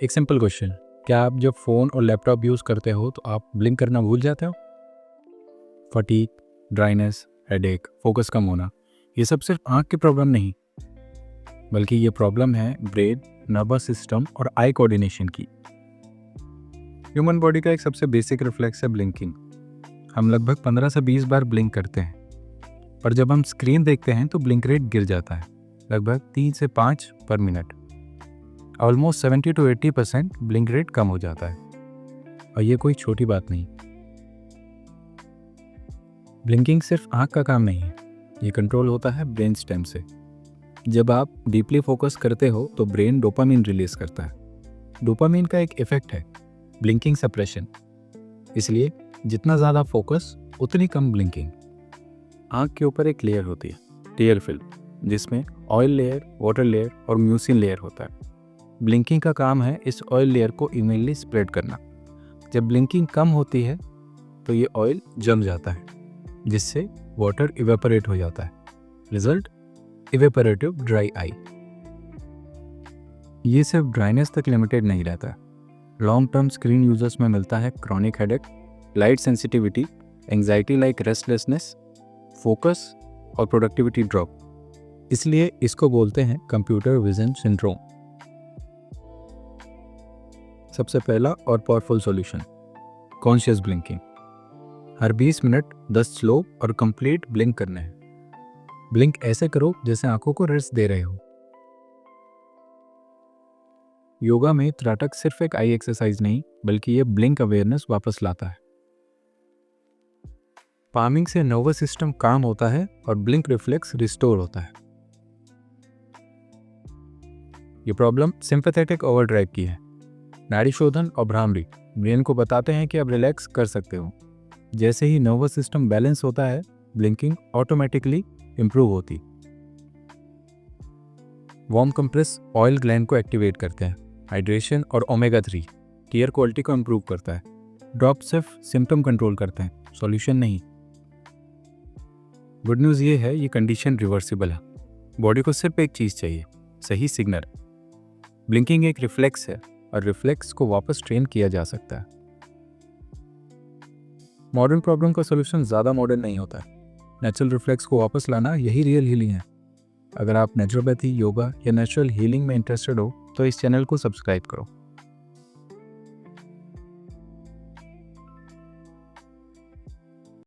एक simple question, क्या आप जब फ़ोन और लैपटॉप यूज़ करते हो तो आप ब्लिंक करना भूल जाते हो? फटीग, ड्राइनेस, हेडेक, फोकस कम होना, ये सब सिर्फ आँख की प्रॉब्लम नहीं, बल्कि ये प्रॉब्लम है ब्रेन, नर्वस सिस्टम और आई कोऑर्डिनेशन की। ह्यूमन बॉडी का एक सबसे बेसिक रिफ्लेक्स है ब्लिंकिंग। हम लगभग 15 से 20 बार ब्लिंक करते हैं, पर जब हम स्क्रीन देखते हैं तो ब्लिंक रेट गिर जाता है, लगभग 3 से 5 पर minute. Almost 70 to 80% blink rate कम हो जाता है, और ये कोई छोटी बात नहीं। ब्लिंकिंग सिर्फ आँख का काम नहीं है, ये कंट्रोल होता है ब्रेन स्टेम से। जब आप डीपली फोकस करते हो तो ब्रेन डोपामिन रिलीज करता है। डोपामिन का एक इफेक्ट है ब्लिंकिंग सप्रेशन, इसलिए जितना ज़्यादा फोकस उतनी कम ब्लिंकिंग। आँख के ऊपर एक लेयर होती है, टीयर फिल्म, जिसमें ऑयल लेयर, वाटर लेयर और म्यूसिन लेयर होता है। ब्लिंकिंग का काम है इस ऑयल लेयर को इवनली स्प्रेड करना। जब ब्लिंकिंग कम होती है तो ये ऑयल जम जाता है, जिससे वाटर इवेपोरेट हो जाता है। Result, evaporative dry eye. ये सिर्फ ड्राइनेस तक लिमिटेड नहीं रहता। लॉन्ग टर्म स्क्रीन यूजर्स में मिलता है chronic headache, light sensitivity, anxiety like restlessness, focus और प्रोडक्टिविटी ड्रॉप। इसलिए इसको बोलते हैं कंप्यूटर विजन सिंड्रोम। सबसे पहला और पावरफुल सॉल्यूशन, कॉन्शियस ब्लिंकिंग। हर 20 मिनट 10 स्लो और कंप्लीट ब्लिंक करने हैं। ब्लिंक ऐसे करो जैसे आंखों को रेस्ट दे रहे हो। योगा में त्राटक सिर्फ एक आई एक्सरसाइज नहीं, बल्कि ये ब्लिंक अवेयरनेस वापस लाता है। पामिंग से नर्वस सिस्टम काम होता है और ब्लिंक रिफ्लेक्स रिस्टोर होता है। ये प्रॉब्लम सिंपैथेटिक ओवरड्राइव की है। नाड़ी शोधन और भ्रामरी ब्रेन को बताते हैं कि अब रिलैक्स कर सकते हो। जैसे ही नर्वस सिस्टम बैलेंस होता है, ब्लिंकिंग ऑटोमेटिकली इंप्रूव होती। वार्म कंप्रेस ऑयल ग्लैंड को एक्टिवेट करते हैं। हाइड्रेशन और ओमेगा 3 टीयर क्वालिटी को इंप्रूव करता है। ड्रॉप सिर्फ सिम्टम कंट्रोल करते हैं, सॉल्यूशन नहीं। गुड न्यूज़ ये है, ये कंडीशन रिवर्सिबल है। बॉडी को सिर्फ एक चीज़ चाहिए, सही सिग्नल। ब्लिंकिंग एक रिफ्लेक्स है और रिफ्लेक्स को वापस ट्रेन किया जा सकता है। मॉडर्न प्रॉब्लम का सॉल्यूशन ज़्यादा मॉडर्न नहीं होता है। नेचुरल रिफ्लेक्स को वापस लाना, यही रियल हीलिंग है। अगर आप नेचुरोपैथी, योगा या नेचुरल हीलिंग में इंटरेस्टेड हो तो इस चैनल को सब्सक्राइब करो।